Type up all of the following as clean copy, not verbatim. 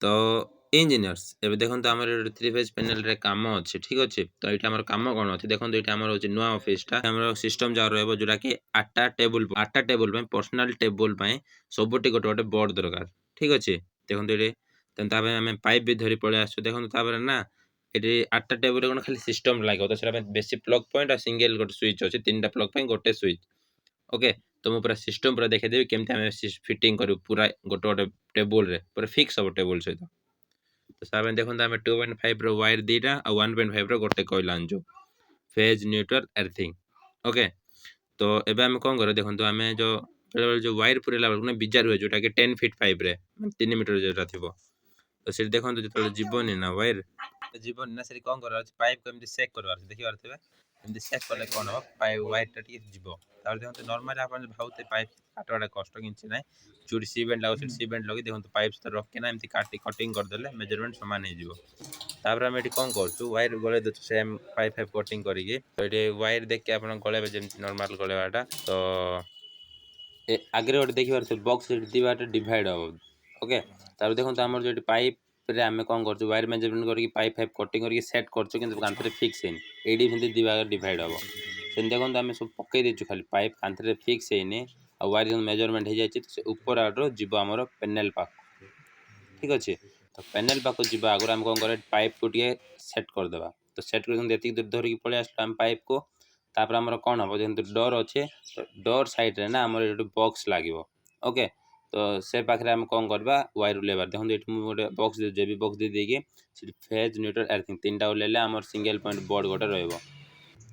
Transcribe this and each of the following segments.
तो इंजीनियर्स एबे देखंतु हमर 3 फेज पैनल रे काम अछि ठीक अछि तो एठी हमर काम कोन अछि देखंतु एठी हमर होछि नुवा ऑफिस टा हमर सिस्टम जा रहबो जोरा कि 8टा टेबल पे पर्सनल टेबल पे सबुटी गोटे गोटे बोर्ड दरकार ठीक अछि देखंतु एठी तन ताबे हमें पाइप भी धरि पळे आछु देखंतु ताबे ना एठी 8टा टेबल रे कोन खाली सिस्टम लागो तो सेरा बेसी प्लग पॉइंट आ सिंगल गोटे स्विच अछि 3टा प्लग पे गोटे स्विच ओके तो मु पूरा सिस्टम पूरा देखै देबी केमते हमें फिटिंग करू पूरा गोटे गोटे टेबल रे पूरा फिक्स हो टेबल सहित तो साबे देखंतु हमें 2.5 रो वायर दीटा आ 1.5 रो गोटे कॉइल आनजो फेज न्यूट्रल अर्थिंग ओके तो एबे हमें कोन करे देखंतु हमें जो जो वायर पुरेला बेलकुने बिजार हुए जोटा कि 10 फीट पाइप रे 3 मीटर जोटा थिबो तो से देखंतु जतले जीवनी ना वायर जीवन ना से कोन करे पाइप को एमती चेक करबार देखि पारथिबे एमती चेक करले कोन हो पाइप वायर टा टी जीवो तार देखंतु नॉर्मल आपन भाउते पाइप काटवाडा कष्ट किंछि नै चूड़ी सीमेंट लागो सीमेंट लगे देखंतु पाइप तो रख के ना एमती काटी कटिंग कर देले मेजरमेंट समान हे जीवो तापर हम एठी कोन करछु वायर गळे दछु सेम पाइप फाइप कटिंग करिके तो एठी वायर देख के आपन गळेबे जेमती नॉर्मल गळेबाटा तो ए आगरे ओटे देखि पारथिबे बॉक्स दिवाटा डिवाइड हो ओके तापर देखंतु हमर जेठी पाइप रे हमें कोन करछु वायर मेजरमेंट करके पाइप फाइप कटिंग करके सेट करछु किंतु कांथरे फिक्स हेन एडी हिंदी दिवागा डिवाइड हो सेन देखंतु हमें सब पक्के देछु खाली पाइप कांथरे फिक्स हेने आ वायर मेजरमेंट हे जायछि तो से ऊपर आडरो जीवो हमर पैनल पाक ठीक अछि तो पैनल पाक जीवो आगर हम कोन करे पाइप को टिए सेट कर देबा तो सेट कर देति दूर धरि के पळे आसला हम पाइप को तापर हमर कोन हो जेंतु डोर अछि तो डोर साइड रे ना हमर एटु बॉक्स लागिवो ओके तो से पाखरे हम कोन करबा वायर लेबार देखंतु एटु मु गोटे बॉक्स दे जेबी बॉक्स दे देके से फेज न्यूट्रल अर्थिंग तीनटा लेले हमर सिंगल पॉइंट बोर्ड गोटे रहइबो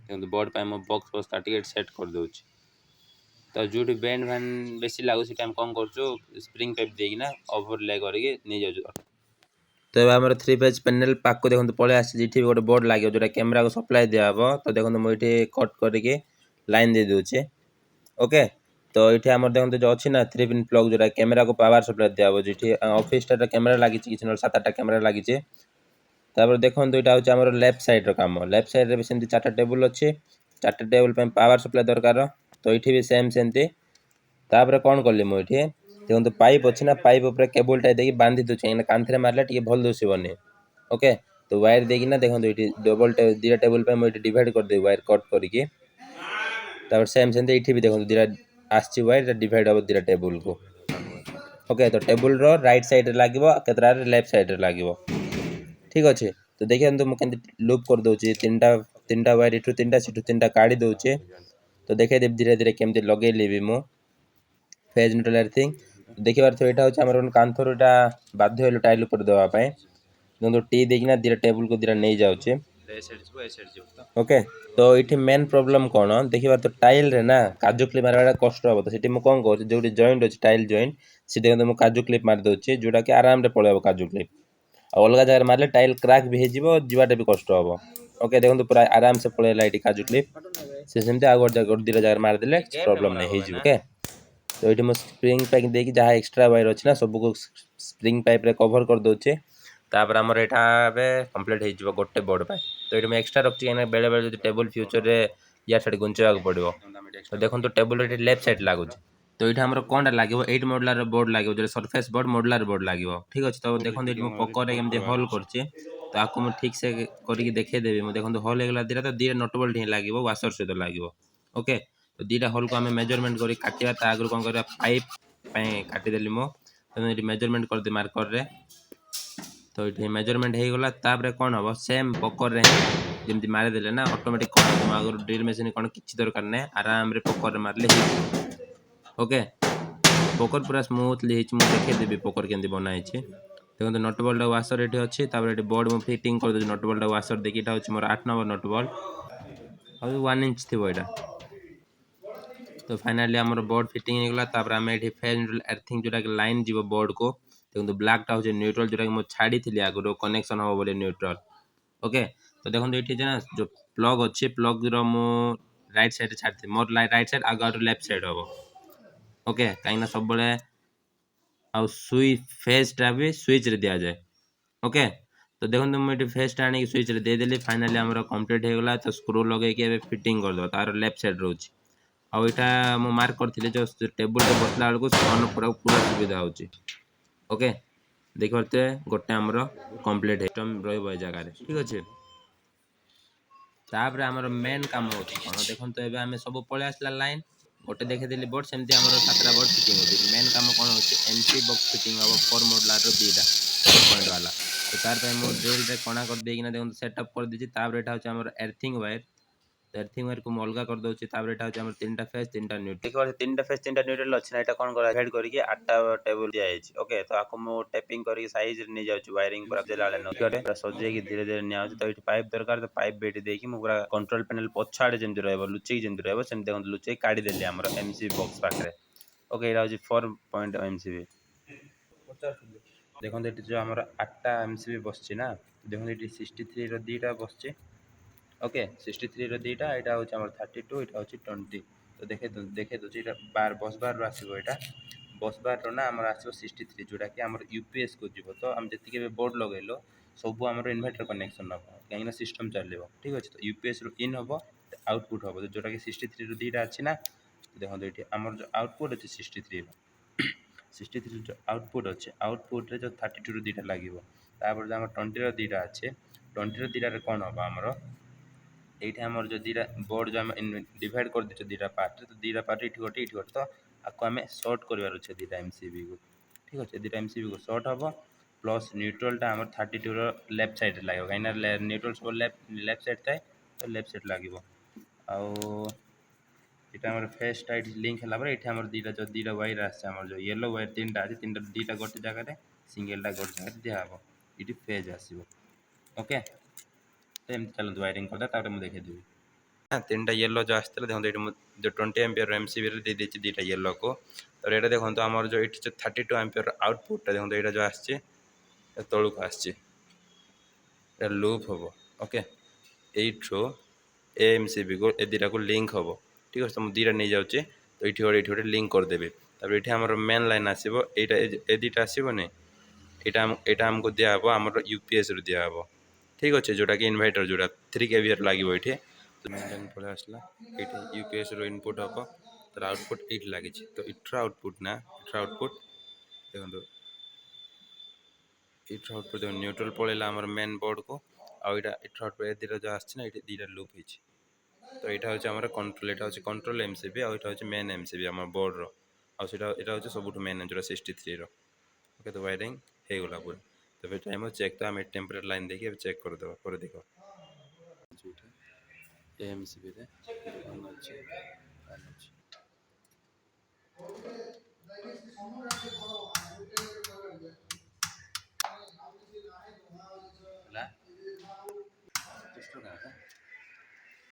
देखंतु बोर्ड पे हम बॉक्स बॉक्स काटी सेट कर दोछि तो जोटी बैंड फैन बेसी लागो से टाइम कोन करछु स्प्रिंग पाइप देकी ना ओवरले करके नै जाउ तो एबे हमर 3 पेज पैनल पाक को देखंतु पळे आसी जिठी गोटे बोर्ड लागियो जोटा कैमरा को सप्लाई दियाबो तो देखंतु मु इठी कट करके लाइन दे दोछे ओके तो इठी हमर देखंतु जो अछि ना 3 पिन प्लग जोटा कैमरा को पावर सप्लाई दियाबो जिठी ऑफिस टा कैमरा लागि छि किछ न 7-8 टा कैमरा लागि छि तापर देखंतु इटा होछि हमर लेफ्ट साइड रो काम लेफ्ट साइड रे भी सेंती 4टा टेबल अछि 4टा टेबल पे पावर सप्लाई दरकार तो इठी भी सेम सेंती तापर कोन करली मु इठी देखंतु पाइप अछि ना पाइप ऊपर केबल टा देकी बांधी दोछि एने कांथरे मारले टिके भल दोसिबोनी ओके तो वायर देकी ना देखंतु इठी डबल दिरा टेबल पे मु इठी डिवाइड कर दे वायर कट करके तापर सेम सेंती इठी भी देखंतु दिरा आछि वायर डिवाइड हो दिरा टेबल को ओके तो टेबल रो राइट साइड रे लागिवो केतरा रे लेफ्ट साइड रे लागिवो ठीक अछि तो देखंतु मु केंति लूप कर दोछि तीनटा तीनटा वायर इठु तीनटा सिठु तीनटा काढी दोछि तो देखे देब धीरे धीरे केमति लगे लेबी मु फेज न्यूट्रल अर्थिंग देखि पारथो एटा होछि हमर कांथर एटा बाध्य होलो टाइल ऊपर देबा पय जोंतो टी देखिना दिरा टेबल को दिरा नै जाउछि ओके तो इठी मेन प्रॉब्लम कोन देखि पारथो टाइल रे ना काजू क्लिप मारवाडा कष्ट हो तो सेठी मु कोन करछि जोटी जॉइंट अछि टाइल जॉइंट से देखंतु मु काजू क्लिप मार दोछि जोटा कि आराम रे पळेबो काजू क्लिप अलगा जगह मारले टाइल क्रैक भी हे जिवो जीवाटे भी कष्ट होबो ओके देखंतु पूरा आराम से पळेला इठी काजू क्लिप से सेमते आगोर जगह दिरा जगह मार देले प्रॉब्लम नै हे जिवो ओके तो ये स्प्रिंग पाइप देखिए जहाँ एक्स्ट्रा वायर अच्छी ना सब को स्प्रिंग पाइप रे कवर कर दोचे तापर हमर एटा बे कंप्लीट हे जिवो गोटे बोर्ड पे तो ये एक्स्ट्रा रखछि एने बेले बेले जदि टेबल फ्यूचर रे या साइड गुंचेवा को पड़िबो तो देखन तो टेबल रे लेफ्ट साइड लागो तो ये हमर कोनटा लागिवो 8 मॉडुलर बोर्ड लागिवो जो सरफेस बोर्ड मॉडुलर बोर्ड लागिवो ठीक अछि तो देखन एटी मु पकर रे केमते होल करछि तो आकु मु ठीक से करिक देखे देबी मु देखन तो होल हेगला दिरा तो दिरा नट बोल्ट ही लागिवो वाशर से तो लागिवो ओके तो दीटा होल को हमें मेजरमेंट करी काटिया ता आगु कोन करिया पाइप पय काटी देली मो तो एटी मेजरमेंट कर दे मार्कर रे तो एटी मेजरमेंट हे गला तापर कोन हबो सेम पकर रे जेमति मारे देले ना ऑटोमेटिक कोन आगु ड्रिल मशीन कोन किछि दरकार नै आराम रे पकर रे मारले ओके पकर पूरा स्मूथली हिच मु देखे देबी पकर केंति बनाइ छी देखो नट बोल्ट वाशर एटी अछि तापर एटी बोर्ड मु फिटिंग कर दे नट बोल्ट वाशर देखि एटा अछि मोर 8 नंबर नट बोल्ट और 1 इंच थिबो एटा तो फाइनली हमर बोर्ड फिटिंग हे गला तापर हम एठी फेज न्यूट्रल अर्थिंग जोटा के लाइन जीवो बोर्ड को देखो ब्लैक टा हो न्यूट्रल जोटा के मो छाड़ी थिली आगु कनेक्शन हो बोले न्यूट्रल ओके तो देखो एठी जे ना जो प्लग अछि प्लग रो मो राइट साइड छाड़थि मोर राइट साइड आगु लेफ्ट साइड होबो ओके काइना सब बळे आ सुई फेज टा भी स्विच रे दिया जाय ओके तो देखो तुम एठी फेज टा आनी स्विच रे दे देली फाइनली हमर कंप्लीट हे गला तो स्क्रू लगे के फिटिंग कर दो तार लेफ्ट साइड रोची आ एटा मो मार्क करथिले जो टेबल पे बसला बेलको ऑन पूरा पूरा सुविधा होची ओके ଦେଖିପାରୁଥିବେ ଗୋଟେ ଆମର କମ୍ପ୍ଲିଟ୍ ସିଷ୍ଟମ୍ ରହିବ ଏ ଜାଗାରେ ଠିକ୍ ଅଛି। ତାପରେ ଆମର ମେନ୍ କାମ ହେଉଛି କ'ଣ ଦେଖନ୍ତୁ, ଏବେ ଆମେ ସବୁ ପଳେଇ ଆସିଲା ଲାଇନ୍ ଗୋଟେ ଦେଖିଦେଲି ବୋର୍ଡ଼, ସେମିତି ଆମର 7ଟା ବୋର୍ଡ଼ ଫିଟିଂ ହେଉଛି। ମେନ୍ କାମ କ'ଣ ହେଉଛି, ଏମ୍ସି ବକ୍ସ ଫିଟିଂ ହେବ 4 ମଡୁଲାରର 2ଟା 4 ପଏଣ୍ଟ ବାଲା। ତ ତାର ପାଇଁ ମୁଁ ଡ୍ରିଲ୍ରେ କଣା କରିଦେଇକିନା ଦେଖନ୍ତୁ ସେଟଅପ୍ କରିଦେଇଛି। ତାପରେ ଏଇଟା ହେଉଛି ଆମର ଏର୍ଥିଂ ୱାୟାର, ଏର୍ଥିଂ ୱାୟାରକୁ ମୁଁ ଅଲଗା କରିଦେଉଛି। ତାପରେ ଏଇଟା ହେଉଛି ଆମର 3ଟା ଫେଜ୍ 3ଟା ନ୍ୟୁଟ୍ରାଲ୍। ଦେଖିବ 3ଟା ଫେଜ୍ 3ଟା ନ୍ୟୁଟ୍ରାଲ୍ ଅଛି ନା, ଏଇଟା କ'ଣ କରା ହେଡ୍ କରିକି 8ଟା ଟେବୁଲ୍ ଦିଆଯାଇଛି। ଓକେ, ତ ଆକୁ ମୁଁ ଟେପିଂ କରିକି ସାଇଜ୍ରେ ନେଇଯାଉଛି, ୱାୟାରିଂ ପୁରା ଦେଲା ବେଳେ ପୁରା ସଜେଇକି ଧୀରେ ଧୀରେ ନିଆଯାଉଛି। ତ ଏଇଠି ପାଇପ୍ ଦରକାର, ତ ପାଇପ୍ ବି ଏଠି ଦେଇକି ମୁଁ ପୁରା କଣ୍ଟ୍ରୋଲ୍ ପ୍ୟାନେଲ୍ ପଛ ଆଡ଼େ ଯେମିତି ରହିବ, ଲୁଚେଇକି ଯେମିତି ରହିବ ସେମିତି ଦେଖନ୍ତୁ ଲୁଚେଇକି କାଢ଼ିଦେଲି ଆମର ଏମ୍ସିବି ବକ୍ସ ପାଖରେ। ଓକେ, ଏଇଟା ହେଉଛି 4 ପଏଣ୍ଟ ଏମ୍ସିବି। ଦେଖନ୍ତୁ ଏଠି ଯେଉଁ ଆମର 8ଟା ଏମ୍ସିବି ବସିଛି ନା, ଦେଖନ୍ତୁ ଏଠି 63ର 2ଟା ବସିଛି। ଓକେ, 63ର 2ଟା, ଏଇଟା ହେଉଛି ଆମର 32, ଏଇଟା ହେଉଛି 20। ତ ଦେଖେଇ ଦେଉଛି ଏଇଟା ବସ୍ ବାର୍ରୁ ଆସିବ। ଏଇଟା ବସ୍ ବାର୍ର ନା ଆମର ଆସିବ 63, ଯେଉଁଟାକି ଆମର ୟୁପିଏସ୍କୁ ଯିବ। ତ ଆମେ ଯେତିକି ଏବେ ବୋର୍ଡ଼ ଲଗେଇଲୁ ସବୁ ଆମର ଇନଭର୍ଟର କନେକ୍ସନ୍ ହେବ, କାହିଁକିନା ସିଷ୍ଟମ୍ ଚାଲିବ ଠିକ୍ ଅଛି। ତ ୟୁପିଏସ୍ରୁ ଇନ୍ ହେବ, ଆଉଟପୁଟ୍ ହେବ, ଯେଉଁଟାକି 63ର 2ଟା ଅଛି ନା। ଦେଖନ୍ତୁ ଏଠି ଆମର ଯେଉଁ ଆଉଟପୁଟ୍ ଅଛି 63ର 63 ଯେଉଁ ଆଉଟପୁଟ୍ ଅଛି, ଆଉଟପୁଟ୍ରେ ଯେଉଁ 32ର 2ଟା ଲାଗିବ। ତାପରେ ଯେଉଁ ଆମର 20ର 2ଟା ଅଛି, 20ର 2ଟାରେ କ'ଣ ହେବ ଆମର, এইটা আমার যে দুইটা বোর্ড যে আমি ডিভাইড କରିଦେଇଛୁ ଦୁଇଟା ପାର୍ଟରେ, ତ ଦୁଇଟା ପାର୍ଟ ଏଠି ଗୋଟେ ଏଠି ଗୋଟେ। ତ ଆକୁ ଆମେ ସର୍ଟ କରିବାର ଅଛି ଦୁଇଟା ଏମ୍ସିବିକୁ ଠିକ୍ ଅଛି। ଦୁଇଟା ଏମ୍ସିବିକୁ ସର୍ଟ ହେବ, ପ୍ଲସ୍ ନ୍ୟୁଟ୍ରାଲଟା ଆମର 32ର ଲେଫ୍ଟ ସାଇଡ଼୍ରେ ଲାଗିବ, କାହିଁକିନା ନ୍ୟୁଟ୍ରାଲ ସବୁ ଲେଫ୍ଟ ସାଇଡ଼୍ ଥାଏ, ତ ଲେଫ୍ଟ ସାଇଡ଼୍ ଲାଗିବ। ଆଉ ଏଇଟା ଆମର ଫେସ୍ଟା ଏଠି ଲିଙ୍କ୍ ହେଲା ପରେ ଏଇଠି ଆମର ଦୁଇଟା ଯେଉଁ ଦୁଇଟା ୱାୟାର ଆସିଛି, ଆମର ଯେଉଁ ୟେଲୋ ୱାୟାର 3ଟା ଅଛି, ଦୁଇଟା ଗୋଟେ ଜାଗାରେ, ସିଙ୍ଗଲଟା ଗୋଟେ ଜାଗାରେ ଦିଆହେବ। ଏଠି ଫେଜ୍ ଆସିବ। ଓକେ, ତ ଏମିତି ଚାଲନ୍ତୁ ୱାୟାରିଂ କରିଦେବା, ତାପରେ ମୁଁ ଦେଖେଇଦେବି। 3ଟା ୟେଲୋ ଯେଉଁ ଆସିଥିଲା ଦେଖନ୍ତୁ, ଏଇଠି ମୁଁ ଯେଉଁ 20 ଆମ୍ପିୟର ଏମ୍ସିବିରେ ଦେଇଦେଇଛି 2ଟା ୟେଲୋକୁ। ତ ଏଇଟା ଦେଖନ୍ତୁ ଆମର ଯେଉଁ ଏଇଠି ଯେଉଁ 32 ଆମ୍ପିୟର ଆଉଟପୁଟ୍ଟା ଦେଖନ୍ତୁ, ଏଇଟା ଯେଉଁ ଆସିଛି ତଳକୁ ଆସିଛି, এটা লুপ হব। ওকে, এইଠୁ ଏ ଏମ୍ସିବିକୁ ଏ ଦୁଇଟାକୁ ଲିଙ୍କ୍ ହେବ ଠିକ୍ ଅଛି। ତ ମୁଁ ଦୁଇଟା ନେଇଯାଉଛି, ତ ଏଇଠି ଗୋଟେ ଲିଙ୍କ୍ କରିଦେବି। ତାପରେ ଏଇଠି ଆମର ମେନ୍ ଲାଇନ୍ ଆସିବ, ଏଇଟା ଏ ଦୁଇଟା ଆସିବନି, ଏଇଟା ଆମକୁ ଦିଆହେବ ଆମର ୟୁପିଏସ୍ରୁ ଦିଆହେବ ଠିକ୍ ଅଛି, ଯେଉଁଟାକି ଇନଭର୍ଟର ଯେଉଁଟା 3 KVAର ଲାଗିବ ଏଇଠି। ତ ମେନ୍ ଲାଇନ୍ ପଳେଇ ଆସିଲା, ଏଇଠି ୟୁପିଏସ୍ରୁ ଇନପୁଟ୍ ହେବ, ତାର ଆଉଟପୁଟ୍ ଏଇଠି ଲାଗିଛି। ତ ଏଇଠର ଆଉଟପୁଟ୍ ନା, ଏଇଠର ଆଉଟପୁଟ୍ ଦେଖନ୍ତୁ, ଏଇଠର ଆଉଟପୁଟ୍ ଦେଖନ୍ତୁ ନ୍ୟୁଟ୍ରାଲ୍ ପଳେଇଲା ଆମର ମେନ୍ ବୋର୍ଡ଼କୁ। ଆଉ ଏଇଟା ଏଇଠର ଆଉଟପୁଟ୍ ଏ ଦୁଇଟା ଯେଉଁ ଆସିଛି ନା, ଏଇଠି ଦୁଇଟା ଲୁପ୍ ହେଇଛି। ତ ଏଇଟା ହେଉଛି ଆମର କଣ୍ଟ୍ରୋଲ୍, ଏଇଟା ହେଉଛି କଣ୍ଟ୍ରୋଲ୍ ଏମ୍ସିବି, ଆଉ ଏଇଟା ହେଉଛି ମେନ୍ ଏମ୍ସିବି ଆମ ବୋର୍ଡ଼ର। ଆଉ ଏଇଟା ହେଉଛି ସବୁଠୁ ମେନ୍, ଯେଉଁଟା 63ର। ଓକେ, ତ ୱାୟାରିଂ ହେଇଗଲା ପୁରା। ତେବେ ଟାଇମ୍ ଚେକ୍, ତ ଆମେ ଟେମ୍ପରେଚର୍ ଲାଇନ୍ ଦେଇକି ଏବେ ଚେକ୍ କରିଦେବା, ପରେ ଦେଖ ଯେଉଁଟା ଏ ଏମ୍ସିବିରେ ଅନ୍ ଅଛି।